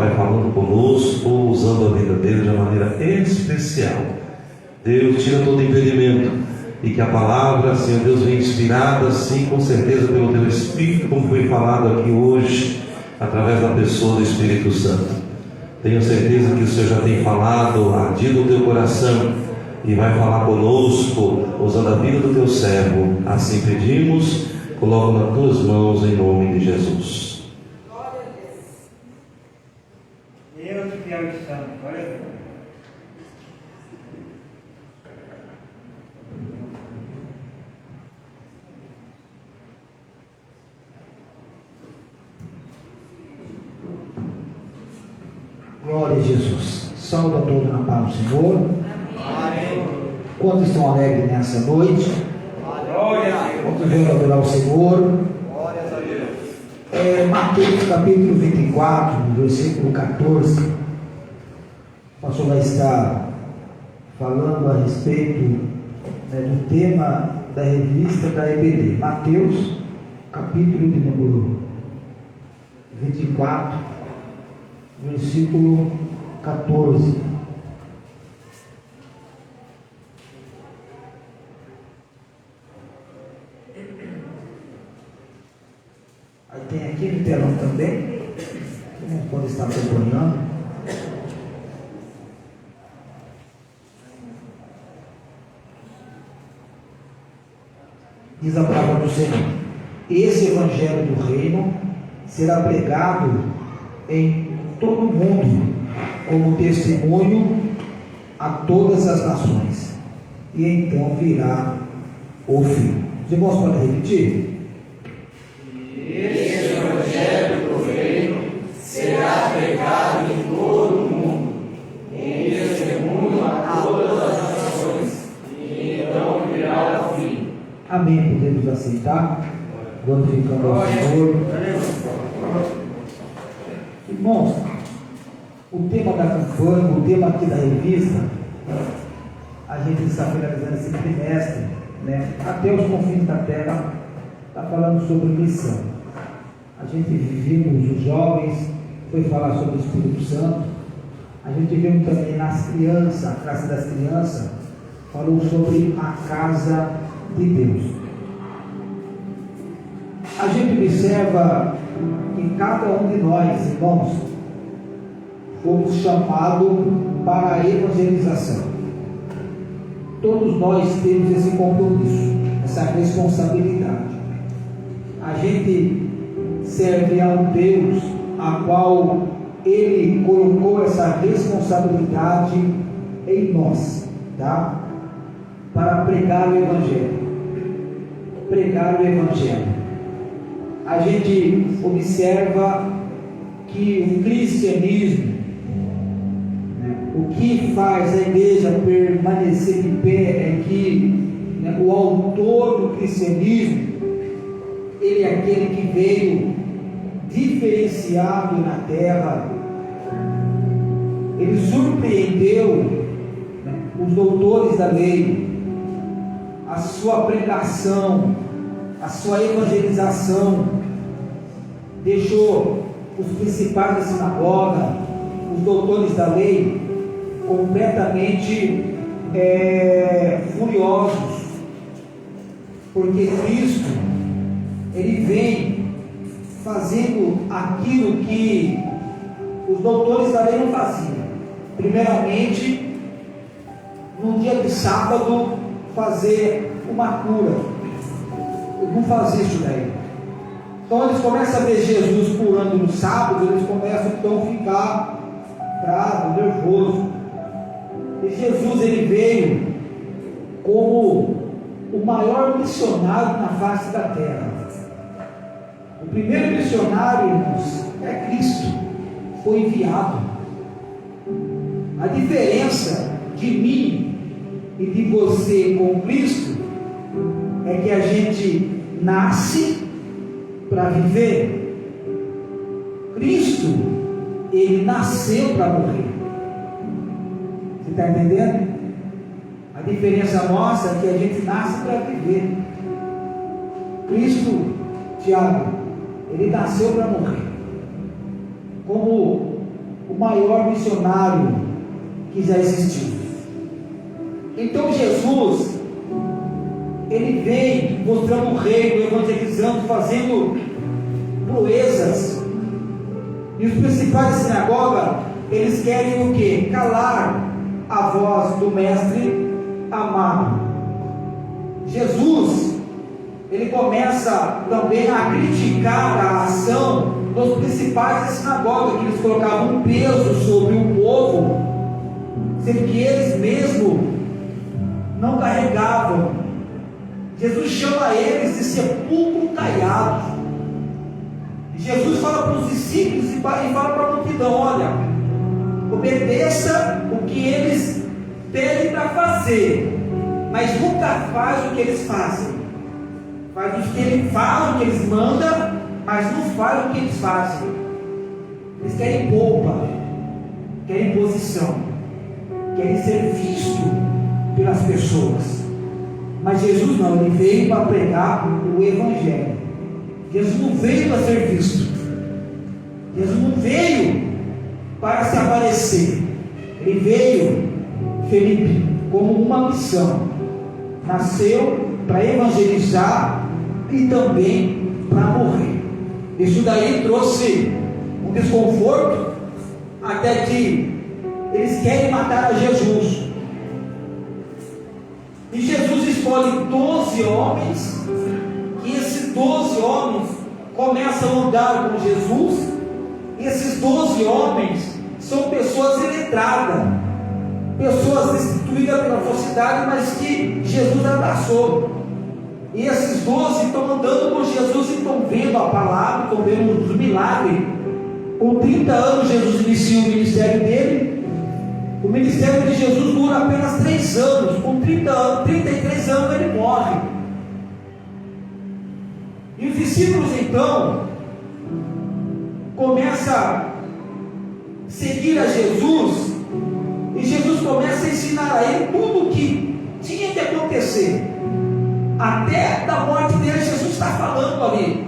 Vai falando conosco, usando a vida dele de uma maneira especial. Deus, tira todo impedimento e que a palavra, Senhor Deus, venha inspirada, sim, com certeza pelo Teu Espírito, como foi falado aqui hoje, através da pessoa do Espírito Santo. Tenho certeza que o Senhor já tem falado, ardido o Teu coração e vai falar conosco, usando a vida do Teu servo. Assim pedimos, coloco nas Tuas mãos em nome de Jesus. Deus que é o santo, glória a Deus. Glória a Jesus. Saúde a todos na paz do Senhor. Amém. Quantos estão alegres nessa noite? Glória a Deus. Vamos ver adorar o Senhor. Glória a Deus. Mateus capítulo 24, versículo 14. O pastor vai estar falando a respeito do tema da revista da EBD. Mateus capítulo de número 24, versículo 14. Aí tem aqui no telão também, não pode estar acompanhando. Diz a palavra do Senhor: esse evangelho do reino será pregado em todo o mundo como testemunho a todas as nações, e então virá o fim. Os irmãos podem repetir? Esse evangelho do reino será pregado em todo o mundo, em testemunho a todas as nações, e então virá o fim. Amém. Podemos aceitar, glorificando ao Senhor. Irmãos, o tema da campanha, o tema aqui da revista, a gente está finalizando esse trimestre, até os confins da terra, está falando sobre missão. A gente vimos os jovens, foi falar sobre o Espírito Santo. A gente viu também nas crianças, a classe das crianças, falou sobre a casa de Deus. A gente observa que cada um de nós, irmãos, fomos chamados para a evangelização. Todos nós temos esse compromisso, essa responsabilidade. A gente serve a um Deus a qual Ele colocou essa responsabilidade em nós, tá? Para pregar o Evangelho. Pregar o Evangelho. A gente observa que o cristianismo, o que faz a igreja permanecer de pé é que o autor do cristianismo, ele é aquele que veio diferenciado na terra. Ele surpreendeu os doutores da lei, a sua pregação, a sua evangelização, deixou os principais da sinagoga, os doutores da lei, completamente furiosos, porque Cristo, Ele vem fazendo aquilo que os doutores da lei não faziam. Primeiramente, no dia de sábado, fazer uma cura. Eles não faziam isso daí. Então eles começam a ver Jesus curando no sábado, eles começam então a ficar bravo, nervoso. E Jesus, ele veio como o maior missionário na face da terra. O primeiro missionário, irmãos, é Cristo, foi enviado. A diferença de mim e de você com Cristo é que a gente nasce para viver. Cristo, Ele nasceu para morrer. Você está entendendo? A diferença nossa é que a gente nasce para viver. Cristo, Tiago, Ele nasceu para morrer. Como maior missionário que já existiu. Então Jesus, ele vem mostrando o reino, evangelizando, fazendo proezas. E os principais da sinagoga, eles querem o quê? Calar a voz do mestre amado. Jesus, ele começa também a criticar a ação dos principais da sinagoga, que eles colocavam um peso sobre o povo, sendo que eles mesmos não carregavam. Jesus chama eles de sepulcro caiado. Jesus fala para os discípulos e fala para a multidão: olha, obedeça o que eles pedem para fazer, mas nunca faz o que eles fazem. Faz o que eles mandam, mas não faz o que eles fazem. Eles querem polpa, querem posição, querem ser visto pelas pessoas. Mas Jesus não, ele veio para pregar o Evangelho. Jesus não veio para ser visto. Jesus não veio para se aparecer. Ele veio, Felipe, como uma missão. Nasceu para evangelizar e também para morrer. Isso daí trouxe um desconforto, até que eles querem matar a Jesus. E Jesus escolhe 12 homens, e esses 12 homens começam a andar com Jesus. E esses 12 homens são pessoas iletradas, pessoas destituídas pela sociedade, mas que Jesus abraçou. E esses 12 estão andando com Jesus e estão vendo a palavra, estão vendo os milagres. Com 30 anos Jesus inicia o ministério dele. O ministério de Jesus dura apenas 3 anos. Com 33 anos ele morre. E os discípulos então começam a seguir a Jesus. E Jesus começa a ensinar a ele tudo o que tinha que acontecer. Até da morte dele, Jesus está falando ali.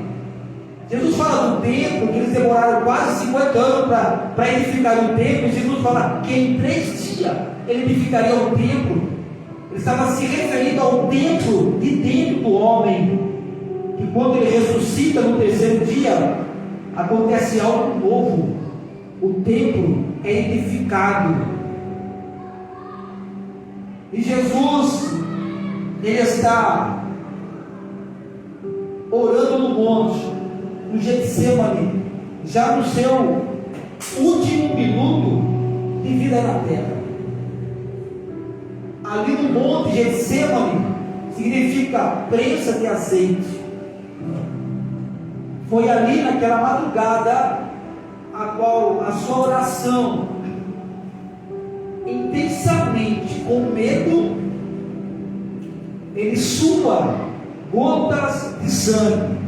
Jesus fala do templo, que eles demoraram quase 50 anos para edificar o templo. E Jesus fala que em 3 dias ele edificaria o templo. Ele estava se referindo ao templo de dentro do homem, que quando ele ressuscita no 3º dia, acontece algo novo. O templo é edificado. E Jesus, ele está orando no monte, no Getsemane, já no seu último minuto de vida na terra. Ali no monte Getsemane significa prensa de azeite. Foi ali naquela madrugada a qual a sua oração, intensamente, com medo, ele sua gotas de sangue.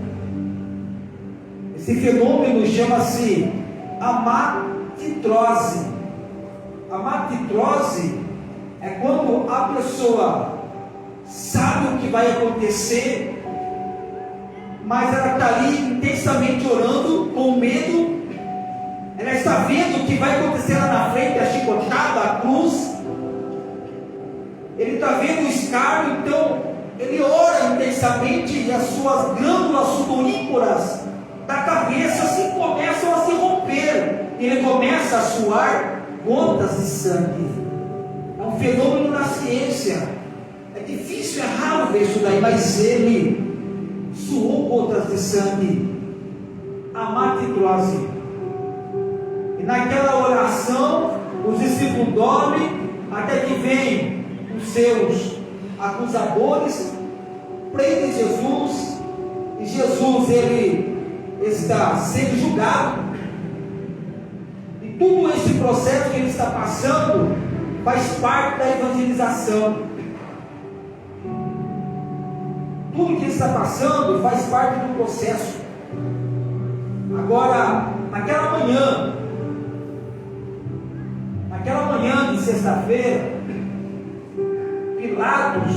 Esse fenômeno chama-se amatitrose. Amatitrose é quando a pessoa sabe o que vai acontecer, mas ela está ali intensamente orando, com medo. Ela está vendo o que vai acontecer lá na frente, a chicotada, a cruz. Ele está vendo o escárnio, então ele ora intensamente e as suas glândulas sudoríparas da cabeça assim começam a se romper. Ele começa a suar gotas de sangue. É um fenômeno na ciência. É difícil, é raro ver isso daí, mas ele suou gotas de sangue. Amatitrose. E naquela oração, os discípulos dormem, até que vem os seus acusadores, prendem Jesus, e Jesus, ele está sendo julgado. E todo esse processo que ele está passando faz parte da evangelização. Tudo que ele está passando faz parte do processo. Agora, naquela manhã de sexta-feira, Pilatos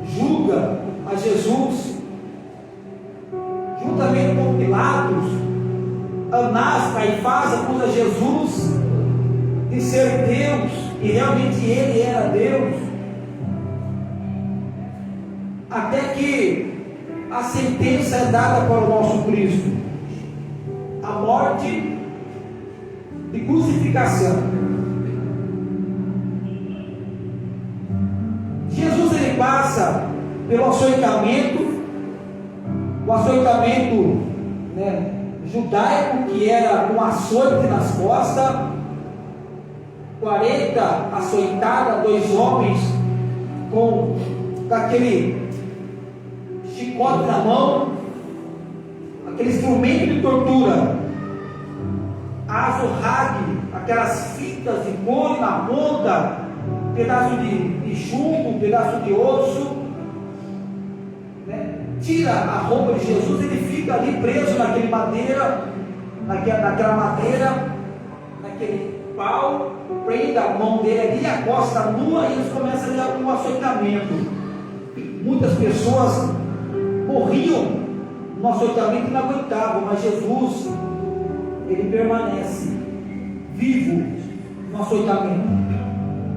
julga a Jesus. Juntamente com Pilatos, Anás, Caifás acusa Jesus de ser Deus, e realmente Ele era Deus, até que a sentença é dada para o nosso Cristo, a morte de crucificação. Jesus, ele passa pelo açoitamento, o açoitamento, né, judaico, que era um açoite nas costas, 40 açoitadas, 2 homens com aquele chicote na mão, aquele instrumento de tortura, azorrague, aquelas fitas de couro na ponta, pedaço de chumbo, pedaço de osso, né? Tira a roupa de Jesus, ele fica ali preso naquela madeira, naquele pau, prende a mão dele ali, a costa nua, e eles começam a dar um açoitamento. Muitas pessoas morriam no açoitamento e não aguentavam, mas Jesus, ele permanece vivo no açoitamento.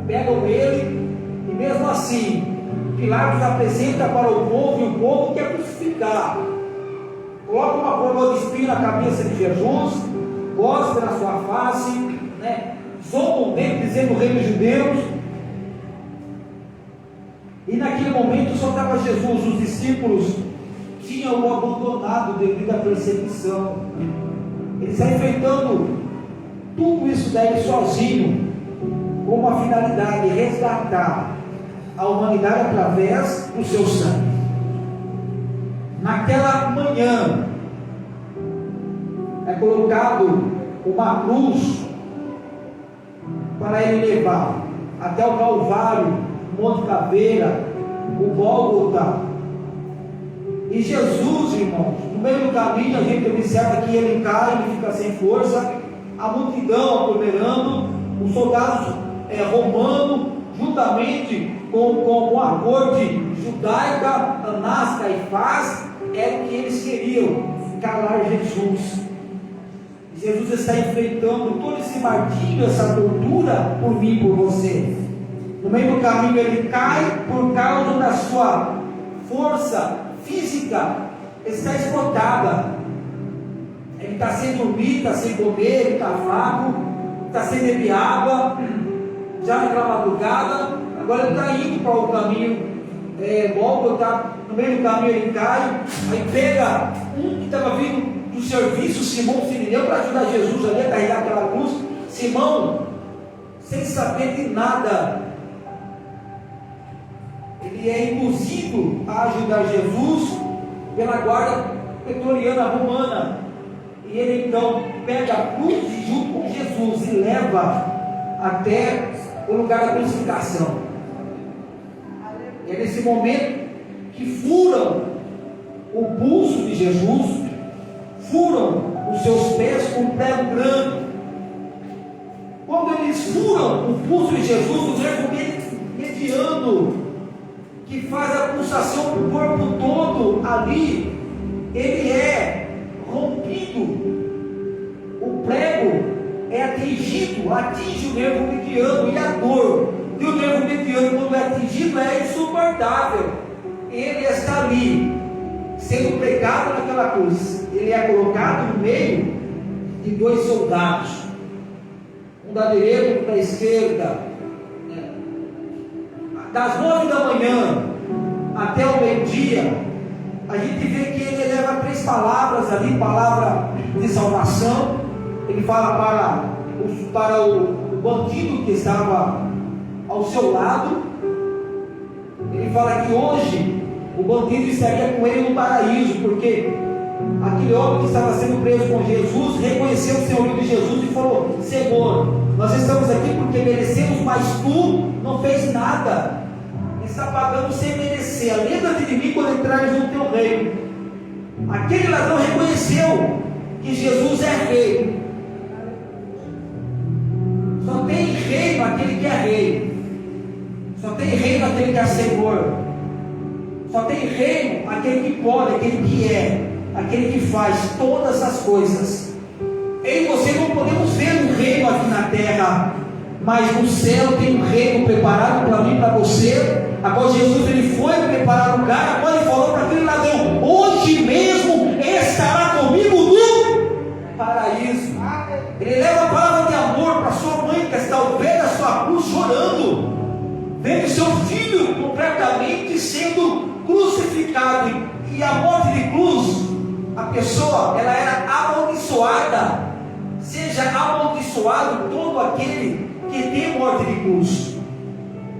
Pegam ele, e mesmo assim Pilatos apresenta para o povo, e o povo quer crucificar. Coloca uma coroa de espinho na cabeça de Jesus, cospe na sua face, né? Zombam dele dizendo rei dos judeus. E naquele momento só estava Jesus. Os discípulos tinham o abandonado devido à perseguição. Ele está enfrentando tudo isso daí sozinho, com uma finalidade: resgatar a humanidade através do seu sangue. Naquela manhã é colocado uma cruz para ele levar até o Calvário, o Monte Caveira, o Gólgota. E Jesus, irmãos, no meio do caminho a gente observa que ele cai, ele fica sem força, a multidão aglomerando, os soldados romanos, juntamente com a corte judaica, Anás, Caifás, era o que eles queriam, calar Jesus. Jesus está enfrentando todo esse martírio, essa tortura por mim e por você. No meio do caminho ele cai por causa da sua força física, está esgotada. Ele está sem dormir, está sem comer, ele está fraco, está sem beber água, já naquela madrugada. Agora ele está indo para o caminho, Gólgota. No meio do caminho ele cai, aí pega um que estava vindo do serviço, Simão Sirineu, para ajudar Jesus ali a carregar aquela cruz. Simão, sem saber de nada, ele é induzido a ajudar Jesus pela guarda pretoriana romana, e ele então pega a cruz junto com Jesus e leva até o lugar da crucificação. É nesse momento que furam o pulso de Jesus, furam os seus pés com um prego branco. Quando eles furam o pulso de Jesus, o nervo mediano, que faz a pulsação para o corpo todo ali, ele é rompido. O prego é atinge o nervo mediano, e a dor do nervo mediano, quando é atingido, é insuportável. Ele está ali, sendo pregado naquela cruz. Ele é colocado no meio de 2 soldados, um da direita e um da esquerda. Das 9 da manhã até o meio-dia, a gente vê que ele leva 3 palavras ali, palavra de salvação. Ele fala para o bandido que estava ao seu lado. Ele fala que hoje o bandido estaria com ele no paraíso, porque aquele homem que estava sendo preso com Jesus reconheceu o senhorio de Jesus e falou: Senhor, nós estamos aqui porque merecemos, mas tu não fez nada, está pagando sem merecer. Lembra-te de mim quando entrares no teu reino. Aquele ladrão reconheceu que Jesus é rei. Só tem reino aquele que é rei, só tem reino aquele que é Senhor, só tem reino aquele que pode, aquele que é, aquele que faz todas as coisas. Eu e você não podemos ver um reino aqui na terra, mas no céu tem um reino preparado para mim e para você. Agora Jesus ele foi preparar o lugar, agora ele falou para aquele ladrão: hoje mesmo estará comigo no paraíso. Ele leva a palavra de amor para sua mãe, que está ao pé da sua cruz, chorando, vendo seu filho completamente sendo crucificado. E a morte de cruz, a pessoa, ela era amaldiçoada. Seja amaldiçoado todo aquele que tem morte de cruz.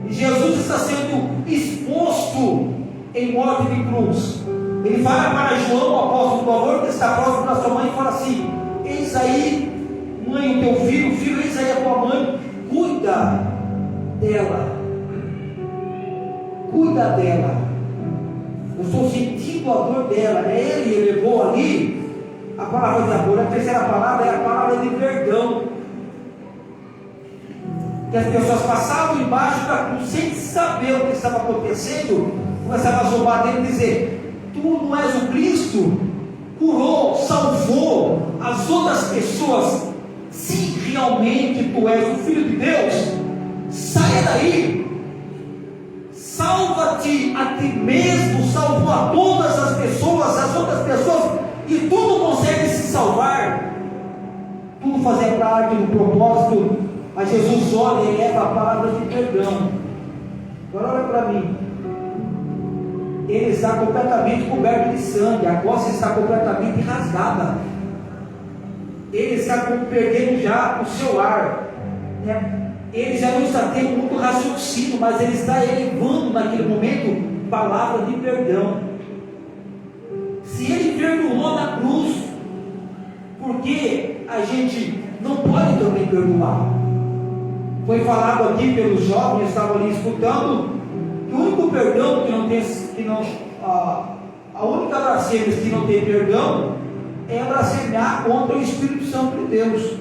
E Jesus está sendo exposto em morte de cruz. Ele fala para João, o apóstolo do amor, que está próximo da sua mãe, e fala assim: eis aí, mãe, o teu filho, filho, eis aí a tua mãe, cuida dela. Cuida dela. Eu estou sentindo a dor dela. Ele levou ali a palavra de amor. A terceira palavra é a palavra de perdão. Que as pessoas passavam embaixo da cruz sem saber o que estava acontecendo, começavam a zombar dele e dizer: tu não és o Cristo? Curou, salvou as outras pessoas. Se realmente tu és o Filho de Deus, saia daí, salva-te a ti mesmo, salvou a todas as pessoas, as outras pessoas, e tu não consegues se salvar. Tudo fazia parte do propósito, mas Jesus olha e leva a palavra de perdão. Agora olha para mim, ele está completamente coberto de sangue, a costa está completamente rasgada, ele está perdendo já o seu ar, né? Ele já não está tendo muito raciocínio, mas ele está elevando naquele momento palavra de perdão. Se ele perdoou na cruz, por que a gente não pode também perdoar? Foi falado aqui pelos jovens que estavam ali escutando, que o único perdão que não tem, a única blasfêmia que não tem perdão é blasfemar contra o Espírito Santo de Deus.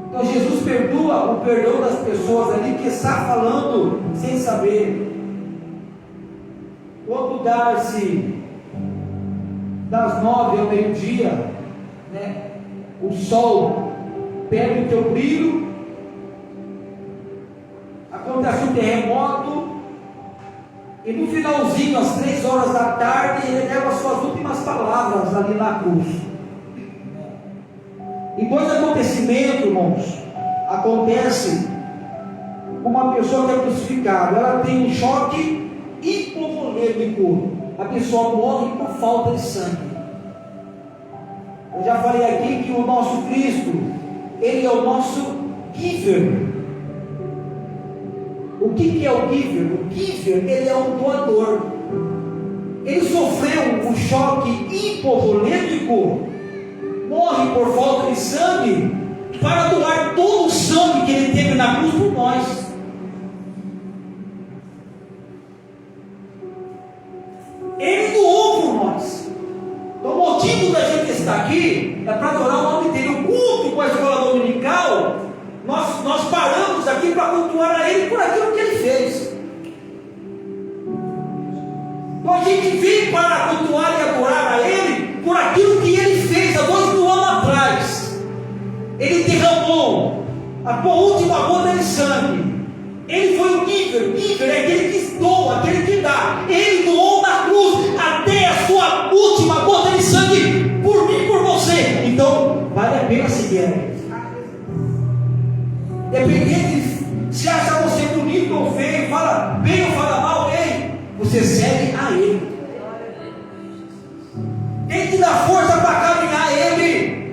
Então Jesus perdoa o perdão das pessoas ali que está falando sem saber. Quando dá-se das 9 ao meio-dia, né, o sol perde o teu brilho, acontece um terremoto, e no finalzinho, às 3 horas da tarde, ele leva as suas últimas palavras ali na cruz. E dois acontecimentos, irmãos, acontece uma pessoa que é crucificada, ela tem um choque hipovolêmico, a pessoa morre por falta de sangue. Eu já falei aqui que o nosso Cristo, ele é o nosso giver. O que é o giver? O giver, ele é um doador. Ele sofreu um choque hipovolêmico, morre por falta de sangue, para doar todo o sangue que ele teve na cruz por nós. Ele doou por nós. Então o motivo da gente estar aqui é para adorar o nome dele. O culto com a escola dominical, nós paramos aqui para cultuar a ele por aquilo que ele fez. Então a gente vem para cultuar e adorar a ele por aquilo que ele fez há 2000 anos atrás. Ele derramou a tua última gota de sangue. Ele foi o giver. Giver é aquele que doa, aquele que dá. Ele doou na cruz até a sua última gota de sangue por mim e por você. Então vale a pena seguir ele. Dependente se acha você bonito ou feio, fala bem ou fala mal, ei, você segue a ele. Tem que dar força para caminhar a ele.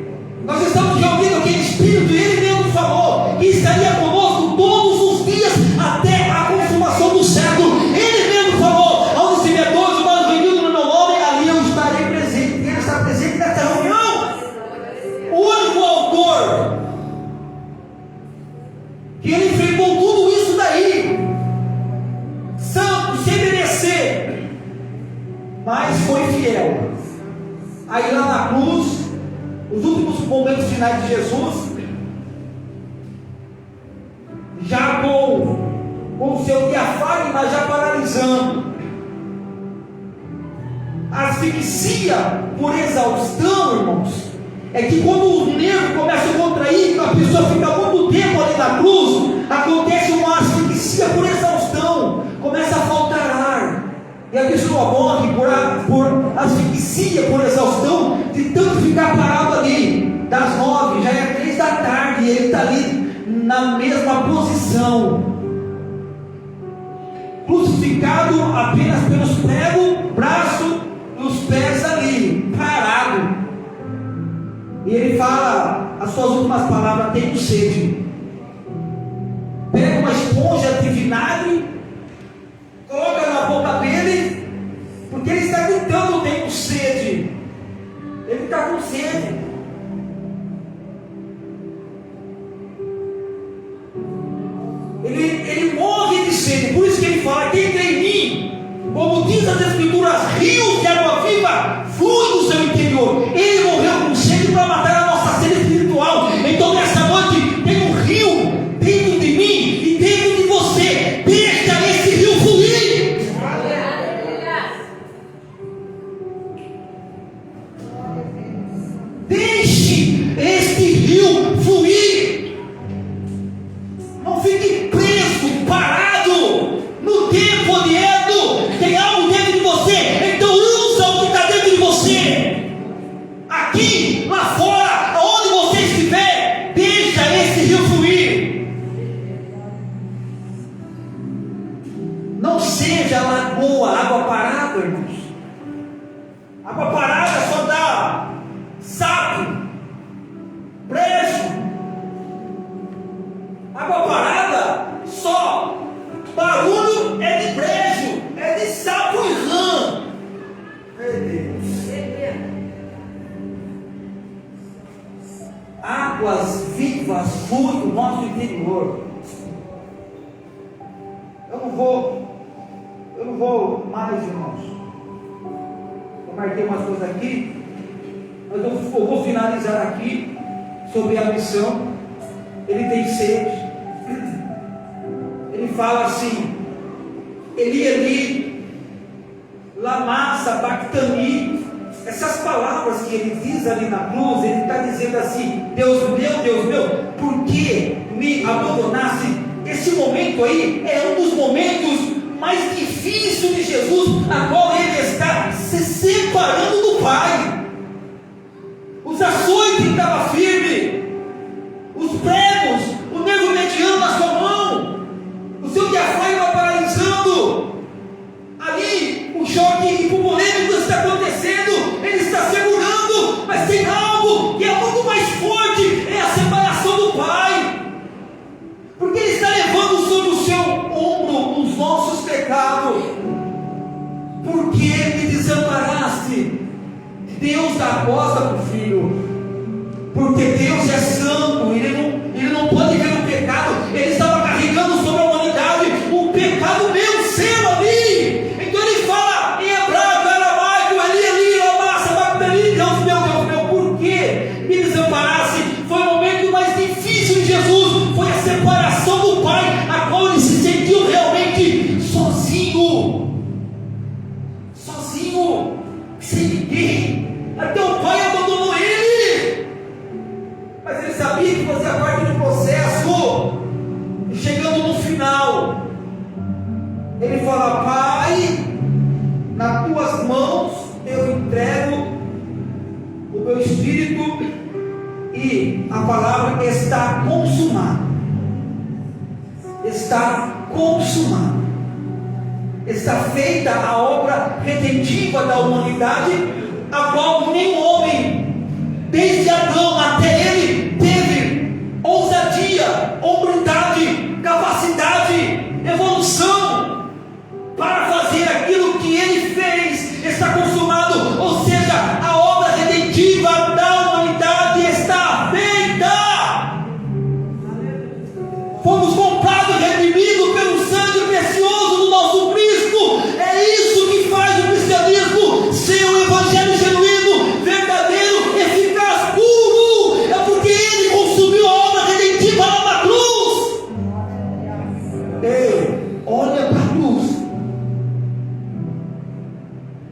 Nós estamos reunindo aquele Espírito, e ele mesmo falou que estaria conosco todos os dias até a consumação do século. Ele mesmo falou: aonde estiver dois ou mais reunidos no meu nome, ali eu estarei presente. Ele está presente nessa reunião. O único autor que ele enfrentou tudo isso daí, santo, sem merecer, mas foi fiel. Aí lá na cruz, os últimos momentos finais de Jesus, já com o seu diafragma já paralisando, asfixia por exaustão, irmãos. É que quando o nervo começa a contrair, a pessoa fica muito tempo ali na cruz, pessoa morre por asfixia, por exaustão, de tanto ficar parado ali. Das 9, já é 3 da tarde, e ele está ali na mesma posição, crucificado apenas pelos pregos, braço e os pés ali, parado. E ele fala as suas últimas palavras: tenho sede. Pega uma esponja de vinagre, coloca na boca dele, porque ele está gritando: tenho sede. Ele está com sede. Ele morre de sede. Por isso que ele fala: quem crê em mim, como diz as Escrituras, rios de água viva fluem do seu interior. Ele morreu com sede para matar a nossa sede espiritual. Então nessa noite tem um rio dentro de mim e dentro de você. Deixa esse rio fluir. Deixe este rio fluir. Não fique preso, parado no tempo odiando. Tem algo dentro de você, então usa o que está dentro de você. Aqui, lá fora, aonde você estiver, deixa esse rio fluir. Não seja lagoa, água parada, irmãos. Água parada só dá sapo, brejo. Água parada, só barulho é de brejo, é de sapo e rã. Meu Deus. Águas vivas fluem do nosso interior. Eu não vou mais, irmãos. Eu marquei umas coisas aqui, mas eu vou finalizar aqui sobre a missão. Ele tem sede. Ele fala assim: Eli, Eli, lama sabachthani. Essas palavras que ele diz ali na cruz, ele está dizendo assim: Deus meu, por que me abandonaste? Esse momento aí é um dos momentos mais difíceis de Jesus, a qual ele está se separando do Pai. Os açoites estavam firmes, os pregos, o nervo mediano na sua mão, o seu diafragma paralisando. Ali o choque hipopolêmico está acontecendo, ele está segurando, mas tem algo que é muito mais forte, é a separação do Pai. Porque ele está levando sobre o seu ombro os nossos pecados. Por que me desamparaste? Deus dá a costa para o filho, porque Deus é santo, ele não pode ver o pecado. Ele estava carregando sobre a humanidade o pecado meu, seu ali. Então ele fala em hebraico, aramaico: Eli, Eli, lama sabachthani. Deus meu, por que me desamparaste? Foi o momento mais difícil de Jesus, foi a separação do Pai, a qual ele se sentiu realmente sozinho, sem ninguém. Até o Pai abandonou ele, mas ele sabia que fazia parte do processo. E chegando no final, ele fala: Pai, nas tuas mãos eu entrego o meu espírito, e a palavra está consumada. Está consumado. Está feita a obra redentiva da humanidade, a qual nenhum homem, desde Adão até ele, teve ousadia, hombridade, capacidade, evolução para fazer aquilo que ele fez. Está consumado, ou seja, a obra redentiva da humanidade está feita. Fomos comprados e redimidos pelo sangue precioso do nosso Cristo. É isso que faz o cristianismo ser um evangelho genuíno, verdadeiro, eficaz, puro. É porque ele consumiu a obra redentiva lá na cruz. Ei, olha para a cruz.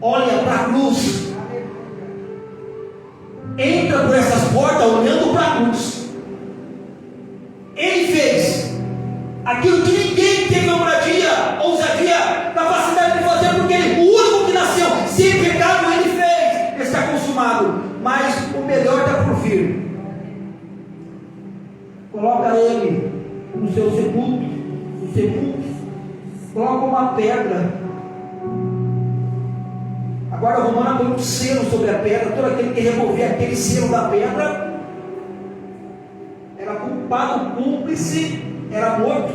Olha para a cruz. Entra por essas portas olhando para a cruz. Ele fez aquilo que ninguém teve ousadia, capacidade de fazer, porque ele, o único que nasceu coloca ele no seu sepulcro, coloca uma pedra. Agora o romano põe um selo sobre a pedra. Todo aquele que remover aquele selo da pedra era culpado, cúmplice, era morto.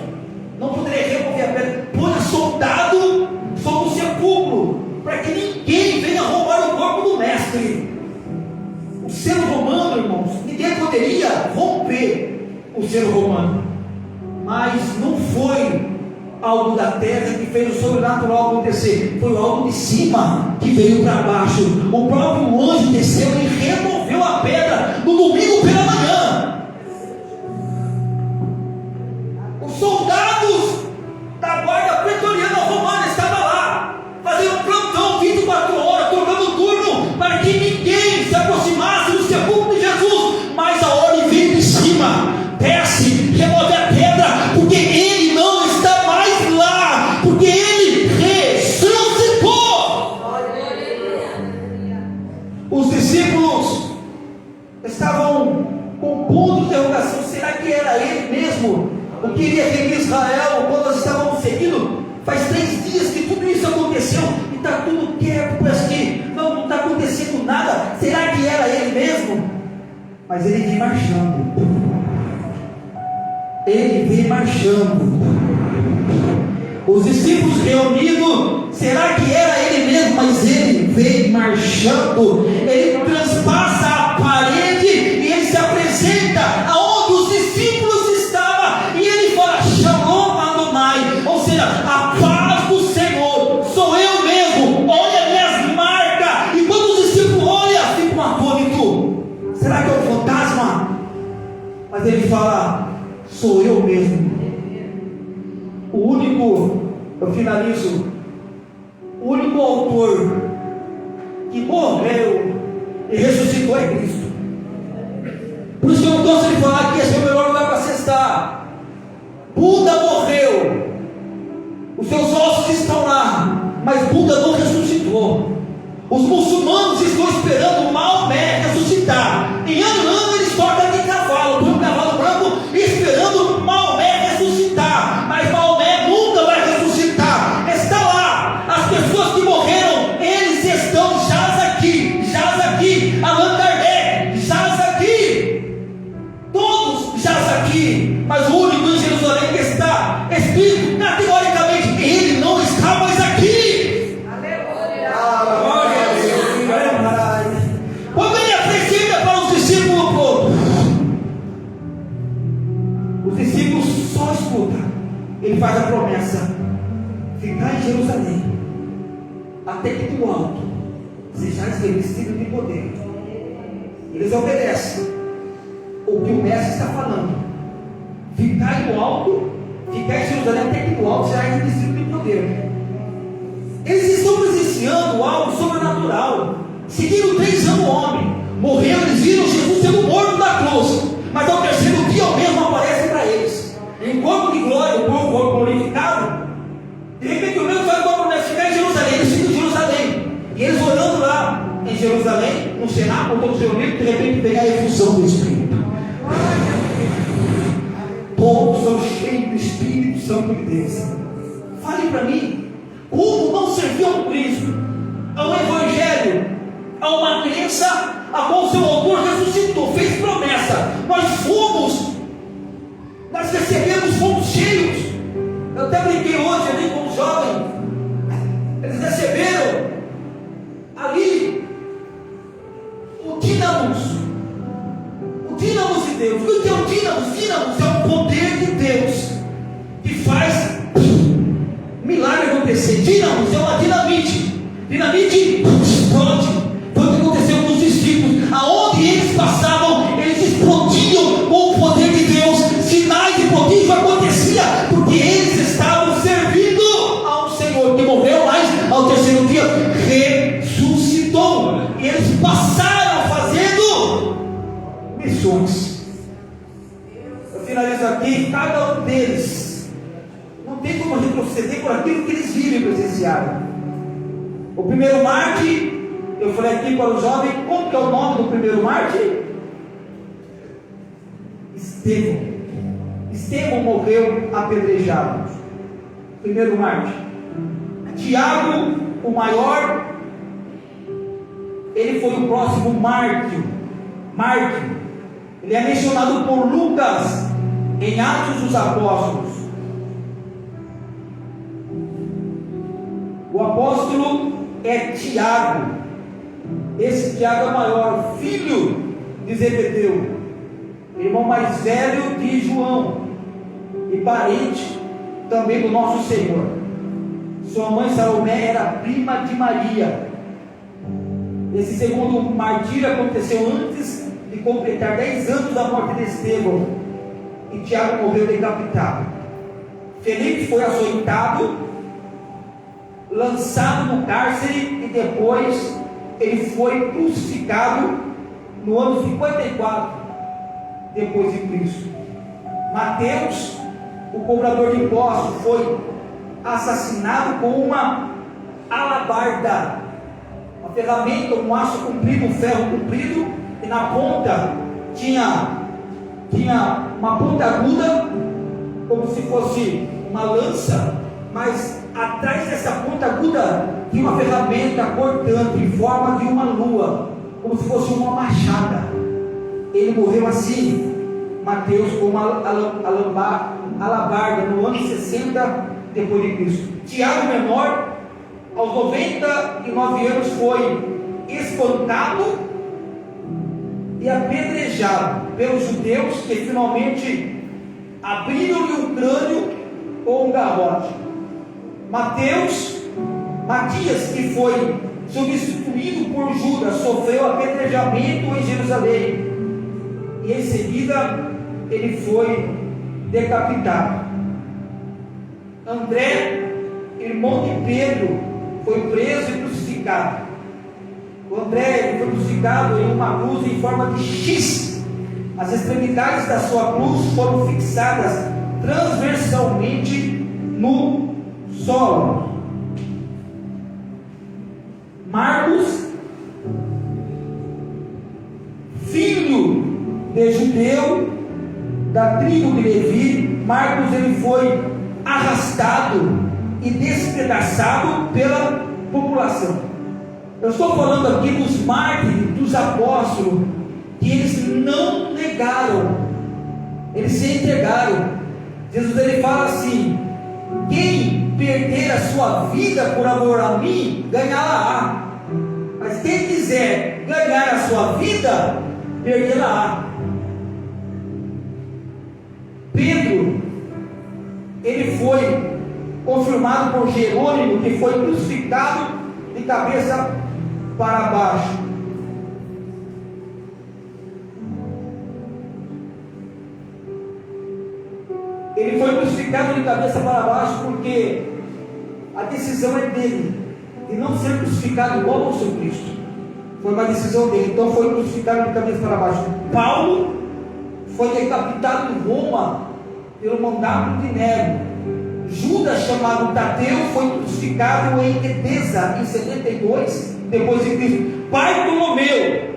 Não poderia remover a pedra. Põe soldado sobre o sepulcro, para que ninguém venha roubar o corpo do mestre. O selo romano, irmãos, ninguém poderia romper o selo romano. Mas não foi algo da terra que fez o sobrenatural acontecer, foi algo de cima que veio para baixo. O próprio anjo desceu e removeu a pedra no domingo pela manhã. Os soldados da guarda pretoriana romana estavam lá, fazendo plantão 24 horas, trocando turno, para que ninguém se aproximasse do sepulcro de Jesus. Mas a ordem veio de cima: desce, remove a pedra, porque ele não está mais lá, porque ele ressuscitou. Os discípulos estavam com ponto de interrogação: será que era ele mesmo o que iria reunir Israel quando nós estávamos seguindo? Faz 3 dias que tudo isso aconteceu e está tudo quieto, parece que não está acontecendo nada. Será que era ele mesmo? Mas ele vem marchando. Ele vem marchando. Os discípulos reunidos, será que era ele mesmo? Mas ele vem marchando. Ele transpassa a parede e ele se apresenta aonde os discípulos estavam. E ele fala: Shalom Adonai, ou seja, a paz do Senhor, sou eu mesmo, olha minhas marcas. E quando os discípulos olham, ficam atônitos: será que é um fantasma? Mas ele fala: sou eu mesmo. O único, eu finalizo, o único autor que morreu e ressuscitou é Cristo. Por isso que eu não gosto de falar que esse é o melhor lugar para se estar. Buda morreu, os seus ossos estão lá, mas Buda não ressuscitou. Os muçulmanos estão esperando Maomé ressuscitar. Em ano eles tocam de cavalo, por um cavalo branco, esperando Maomé ressuscitar. Mas Maomé nunca vai ressuscitar. Está lá. As pessoas que morreram, eles estão jaz aqui. Allan Kardec, jaz aqui. Todos jaz aqui. Mas o único em Jerusalém que está escrito categoricamente: ele não está mais aqui. Aleluia. Quando ele apresenta para os discípulos, os discípulos só escutam. Ele faz a promessa: ficar em Jerusalém, até que do alto sejais revestidos de poder. Eles obedecem o que o mestre está falando: ficar no alto, ficar em Jerusalém, até que do alto sejais revestidos de poder. Eles estão presenciando algo sobrenatural. Seguiram 3 anos o homem, morreu, eles viram Jesus sendo morto na cruz, mas ao 3º dia o mesmo aparece para eles, em corpo de glória, o corpo glorificado. De repente o mesmo vai para ficar em Jerusalém. Eles ficam em Jerusalém, e eles olhando lá em Jerusalém, no cenáculo, todos reunidos, de repente vem a efusão do Espírito. Todos são cheios do Espírito Santo de Deus. Fale para mim, como não serviu ao Cristo, ao Evangelho, a uma crença a qual seu autor ressuscitou, fez promessa. Nós recebemos, fomos cheios. Eu até brinquei hoje ali com os jovens. Eles receberam ali o dínamos de Deus. O que é o dínamos? Dínamos é o poder de Deus que faz milagre acontecer. Dínamos é uma dinamite. Dinamite explode. Foi o que aconteceu com os discípulos. Aonde eles passavam, eles explodiam com o poder de Deus. Sinais e prodígios aconteciam, porque eles estavam servindo ao Senhor, que morreu, mas ao 3º dia ressuscitou. E eles passaram fazendo missões. Eu finalizo aqui. Cada um deles não tem como retroceder por aquilo que eles viram e presenciaram. O primeiro Marte, eu falei aqui para o jovem, como que é o nome do primeiro Marte? Estevão. Estevão morreu apedrejado. Primeiro mártir. Tiago, o maior, ele foi o próximo mártir. Ele é mencionado por Lucas em Atos dos Apóstolos. O apóstolo é Tiago. Esse Tiago é o maior, filho de Zebedeu, irmão mais velho de João e parente também do nosso Senhor. Sua mãe Salomé era prima de Maria. Esse segundo martírio aconteceu antes de completar 10 anos da morte de Estevão, e Tiago morreu decapitado. Felipe foi açoitado, lançado no cárcere, e depois ele foi crucificado no ano 54 depois de Cristo. Mateus, o cobrador de impostos, foi assassinado com uma alabarda, uma ferramenta, um aço comprido, um ferro comprido, e na ponta tinha uma ponta aguda, como se fosse uma lança, mas atrás dessa ponta aguda tinha uma ferramenta cortante em forma de uma lua, como se fosse uma machada. Ele morreu assim, Mateus, com uma alabarda, no ano 60 depois de Cristo. Tiago menor, aos 99 anos, foi espancado e apedrejado pelos judeus, que finalmente abriram-lhe o crânio com um garrote. Matias, que foi substituído por Judas, sofreu apedrejamento em Jerusalém, e em seguida ele foi decapitado. André, irmão de Pedro, foi preso e crucificado. O André foi crucificado em uma cruz em forma de X. As extremidades da sua cruz foram fixadas transversalmente no solo. Marcos, filho de judeu da tribo de Levi, Marcos, ele foi arrastado e despedaçado pela população. Eu estou falando aqui dos mártires, dos apóstolos, que eles não negaram, eles se entregaram. Jesus, ele fala assim: quem perder a sua vida por amor a mim, ganhá-la-á. Mas quem quiser ganhar a sua vida, perdê-la-á. Pedro, ele foi confirmado por Jerônimo, que foi crucificado de cabeça para baixo. Ele foi crucificado de cabeça para baixo porque a decisão é dele, de não ser crucificado igual ao seu Cristo. Foi uma decisão dele, então foi crucificado de cabeça para baixo. Paulo foi decapitado em Roma pelo mandato de Nero. Judas, chamado Tadeu, foi crucificado em Edesa em 72 depois de Cristo. Bartolomeu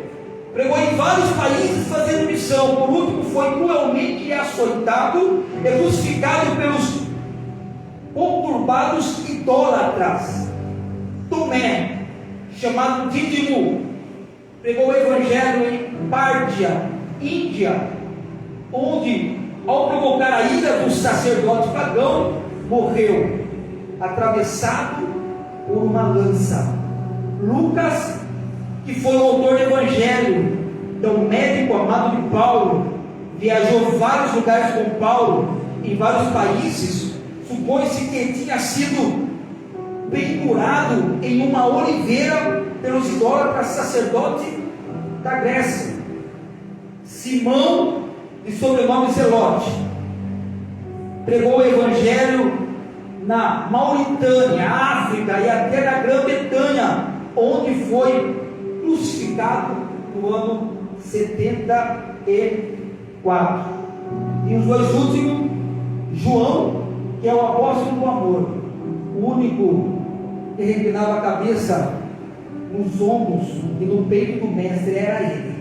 pregou em vários países fazendo missão. Por último, foi cruelmente açoitado e crucificado pelos conturbados idólatras. Tomé, chamado Dídimo, pregou o evangelho em Pártia, Índia, onde, ao provocar a ira dos sacerdotes pagãos, morreu atravessado por uma lança. Lucas, que foi o autor do evangelho, então médico amado de Paulo, viajou vários lugares com Paulo, em vários países. Supõe-se que tinha sido pendurado em uma oliveira pelos idólatras sacerdotes da Grécia. Simão, de sobrenome Zelote, pregou o evangelho na Mauritânia, África e até na Grã-Bretanha, onde foi crucificado no ano 74. E os dois últimos, João, que é o apóstolo do amor, o único que reclinava a cabeça nos ombros e no peito do mestre, era ele.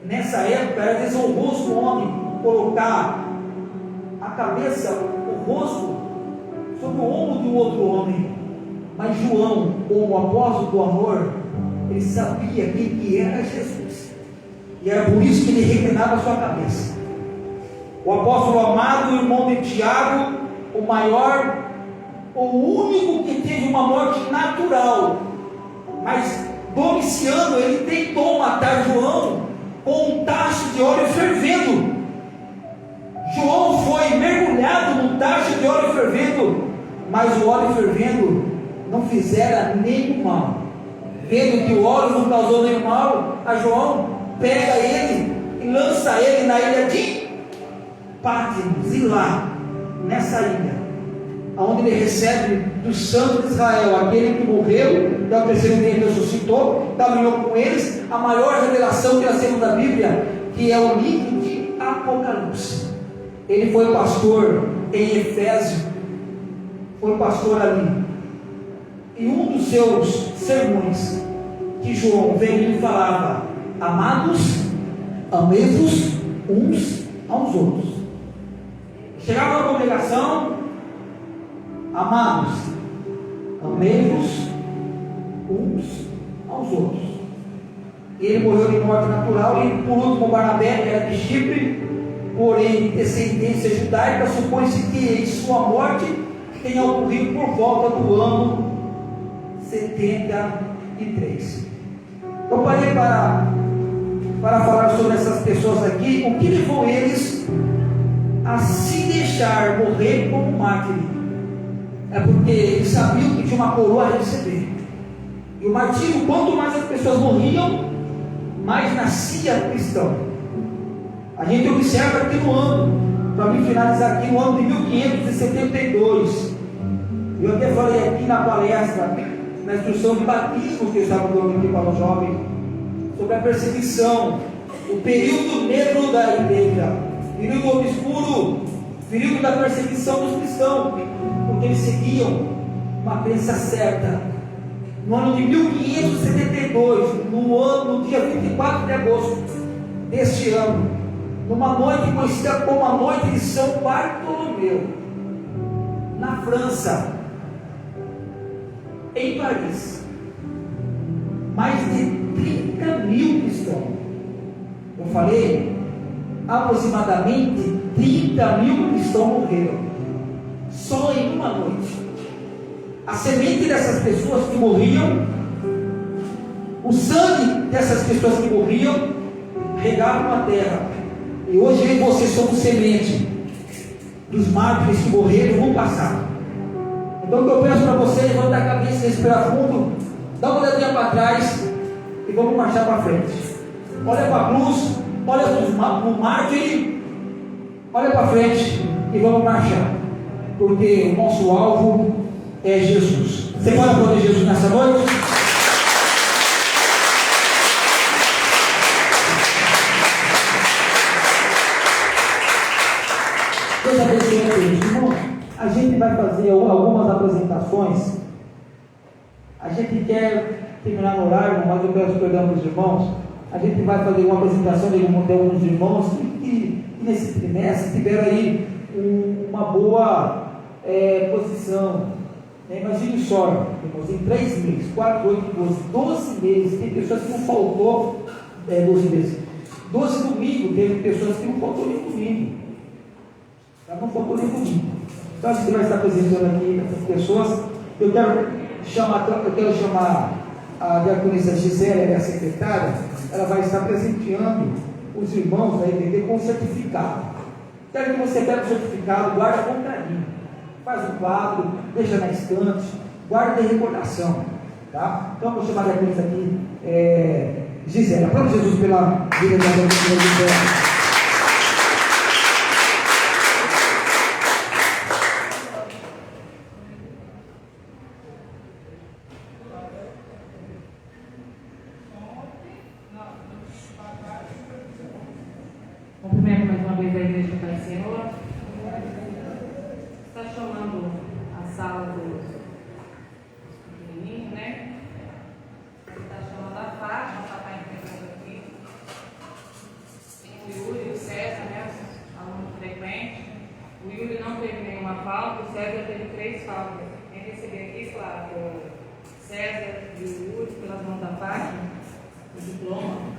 Nessa época era desonroso o homem colocar cabeça, o rosto, sobre o ombro de um outro homem. Mas João, como apóstolo do amor, ele sabia quem que era Jesus. E era por isso que ele reclinava a sua cabeça. O apóstolo amado, o irmão de Tiago, o maior, o único que teve uma morte natural. Mas Domiciano, ele tentou matar João com um tacho de óleo fervendo. João foi mergulhado no tacho de óleo fervendo, mas o óleo fervendo não fizera nenhum mal. Vendo que o óleo não causou nenhum mal a João, pega ele e lança ele na ilha de Patmos. E lá, nessa ilha, onde ele recebe do santo de Israel, aquele que morreu, ao terceiro dia ressuscitou, caminhou com eles, a maior revelação que nós temos da Bíblia, que é o livro de Apocalipse. Ele foi pastor em Efésio, foi pastor ali. E um dos seus sermões, que João veio e falava: amados, amei-vos uns aos outros. Chegava na congregação: amados, amei-vos uns aos outros. E ele morreu de morte natural. E por último, Barnabé, que era de Chipre, porém de descendência judaica, supõe-se que em sua morte tenha ocorrido por volta do ano 73. Eu parei para falar sobre essas pessoas aqui. O que levou eles a se deixar morrer como mártir? É porque eles sabiam que tinha uma coroa a receber. E o martírio, quanto mais as pessoas morriam, mais nascia cristão. A gente observa aqui no ano, para me finalizar aqui, no ano de 1572, eu até falei aqui na palestra, na instrução de batismo que eu estava dando aqui para os jovens, sobre a perseguição, o período negro da igreja, período obscuro, período da perseguição dos cristãos, porque eles seguiam uma crença certa. No ano de 1572, no dia 24 de agosto deste ano, numa noite conhecida como a noite de São Bartolomeu, na França, em Paris, mais de 30 mil cristãos. Eu falei, aproximadamente 30 mil cristãos morreram, só em uma noite. A semente dessas pessoas que morriam, o sangue dessas pessoas que morriam, regavam a terra. E hoje eu e você somos semente dos mártires que morreram no passado. Então o que eu peço para você, levanta a cabeça, respira fundo, dá uma olhadinha para trás e vamos marchar para frente. Olha para a cruz, olha para o mártir, olha para frente e vamos marchar, porque o nosso alvo é Jesus. Você pode aplaudir Jesus nessa noite? Deus abençoe a Deus. Irmão, a gente vai fazer algumas apresentações. A gente quer terminar no horário, mas eu peço perdão para os irmãos. A gente vai fazer uma apresentação de alguns irmãos que nesse trimestre tiveram aí uma boa posição. Imagine só, irmãos, em 3 meses, 4, 8, 12 meses, tem pessoas que não faltou 12 meses. 12 domingos, teve pessoas que não faltou nem domingo. Não faltou nem domingo. Então a gente vai estar apresentando aqui essas pessoas. Eu quero chamar a diaconisa Gisele, minha secretária. Ela vai estar presenteando os irmãos da IBD com certificado. Quero que você pegue o certificado, guarda com carinho. Faz um quadro, deixa na estante, guarda de recordação. Tá? Então eu vou chamar a diaconisa aqui, Gisele. Aplaude Jesus pela vida da diaconisa Gisele. Cumprimento mais uma vez a Igreja do Pai Senhor. Está chamando a sala dos pequenininhos, né? Está chamando a Fátima, está entregando aqui. Tem o Yuri. O Yuri não teve nenhuma falta, o César teve 3 faltas. Quem receber aqui, claro, o César e o Yuri, pelas mãos da parte, o diploma.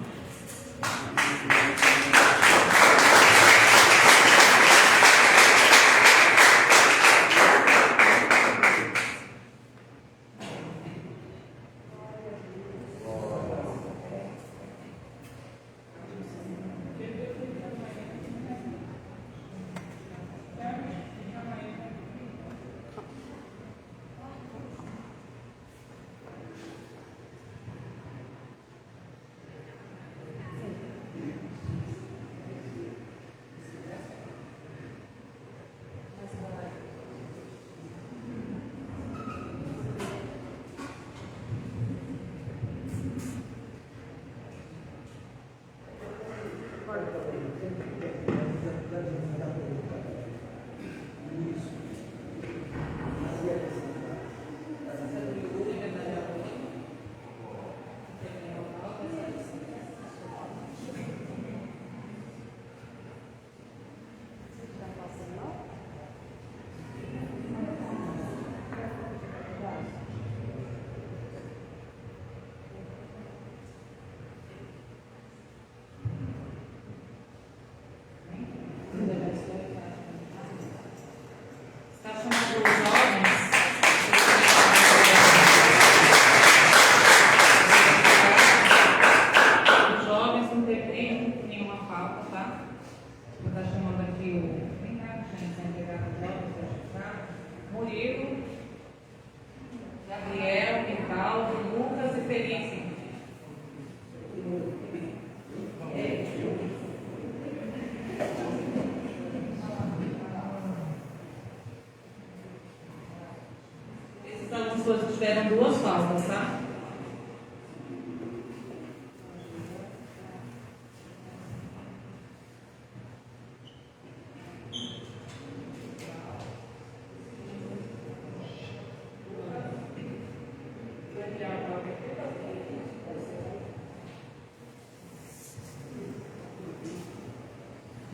Pessoas tiveram 2 faltas, tá?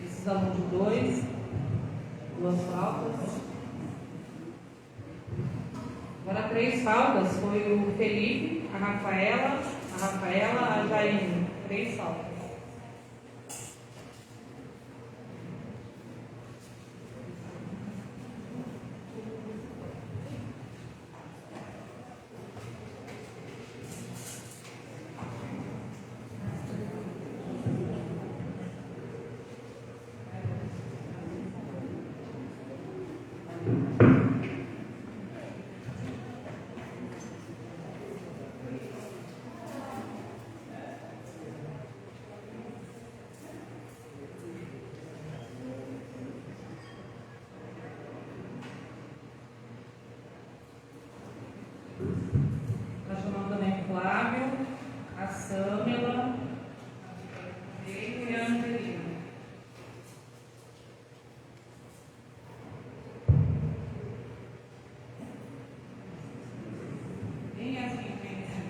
Esses alunos de 2 faltas. Agora 3 faltas, foi o Felipe, a Rafaela, a Jaine. 3 faltas. Nós chamamos também o Flávio, a Sâmela, e a Angelina. Bem assim, bem assim.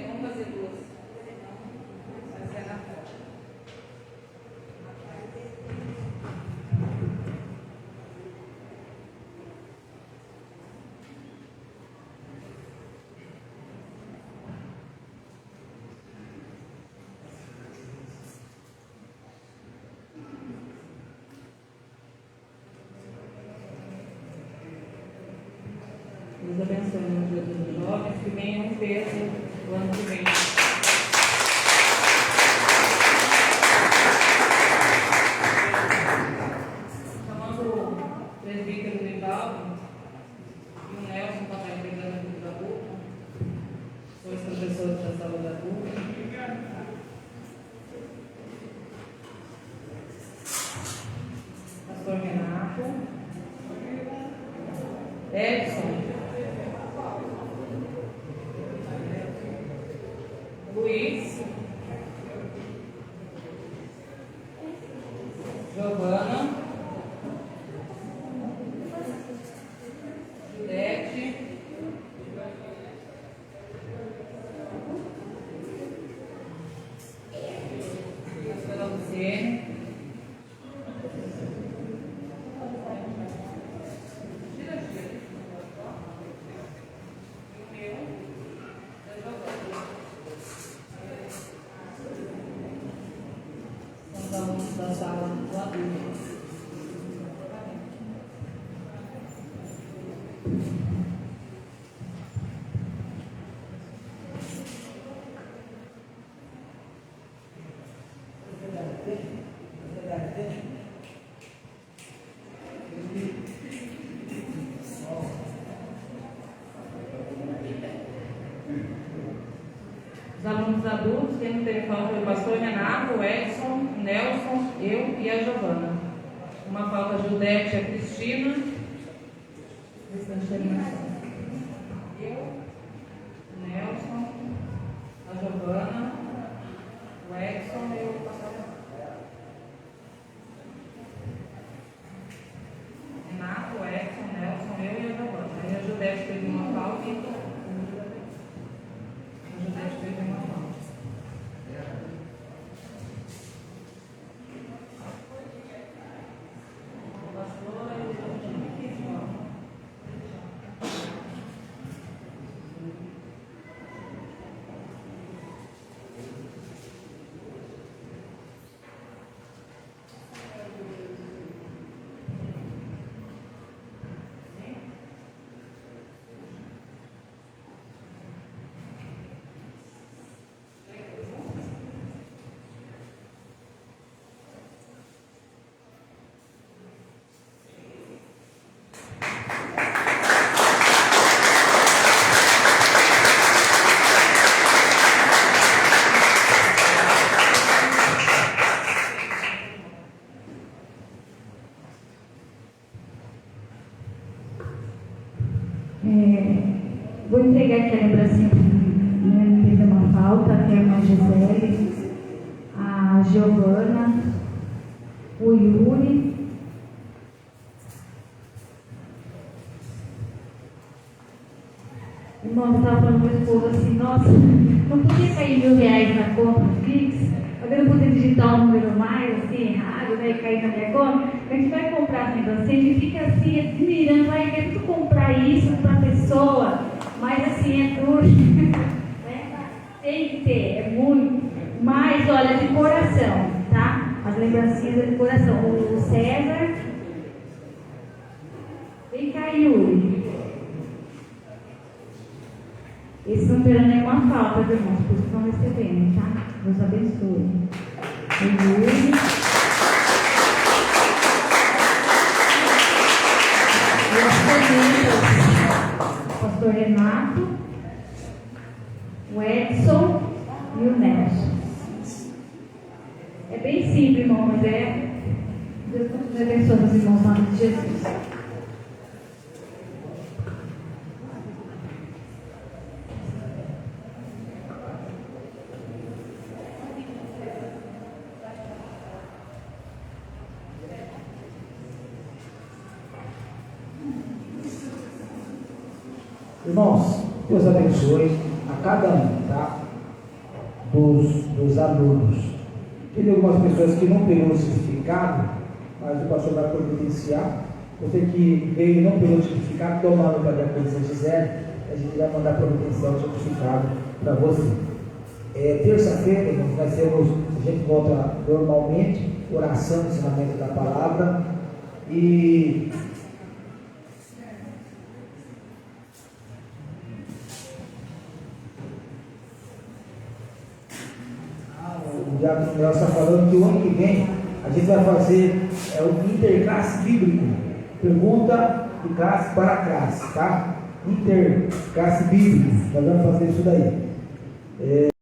Vamos fazer 2. Vai ser na foto. Deus abençoe no dia dos jovens que venham um peso do ano que vem. Chamando o presbítero Grivaldo e o Nelson para estar entregando aqui da boca. 2 professores da sala da boca. Pastor Renato. Edson. Os alunos adultos, quem não teve falta foi o pastor Renato, o Edson, o Nelson, eu e a Giovana. Uma falta a Judete e a Cristina. Eu, o Nelson, a Giovana, o Edson e o pastor Renato, o Edson, o Nelson, eu e a Giovana. Aí a Judete teve uma falta e a Judete teve uma falta. Vou entregar aqui a lembrancinha, né? Teve uma falta, a irmã Gisele, a Giovana, o Yuri, irmão, eu estava falando com meu esposo assim, nossa, não podia cair R$1.000 na conta Pix, eu não podia digitar um número mais, assim, errado, né, e cair na minha conta. A gente vai comprar a lembrancinha, a gente fica assim, admirando, vai querer comprar isso para a pessoa, mas assim, é duro, né? Tem que ter, é muito, mas olha, de coração, tá? As lembrancinhas é de coração. O César, vem cá, Yuri. Esses não terão nenhuma falta, irmãos, por isso estão recebendo, tá? Deus abençoe. O Yuri. E as famílias, o pastor Renato, o Edson e o Nelson. É bem simples, irmão, mas Deus continue abençoando os irmãos, em nome de Jesus. Irmãos, Deus abençoe a cada um, tá? Dos alunos. Tem algumas pessoas que não pegou o certificado, mas o pastor vai providenciar. Você que veio e não pegou o certificado, toma no para a Polícia Gisele, a gente vai mandar providenciar o certificado para você. Terça-feira, irmãos, nós temos, a gente volta normalmente, oração, ensinamento da palavra e o Diácono Nelson está falando que o ano que vem a gente vai fazer o interclasse bíblico. Pergunta de classe para classe, tá? Interclasse bíblico. Nós vamos fazer isso daí.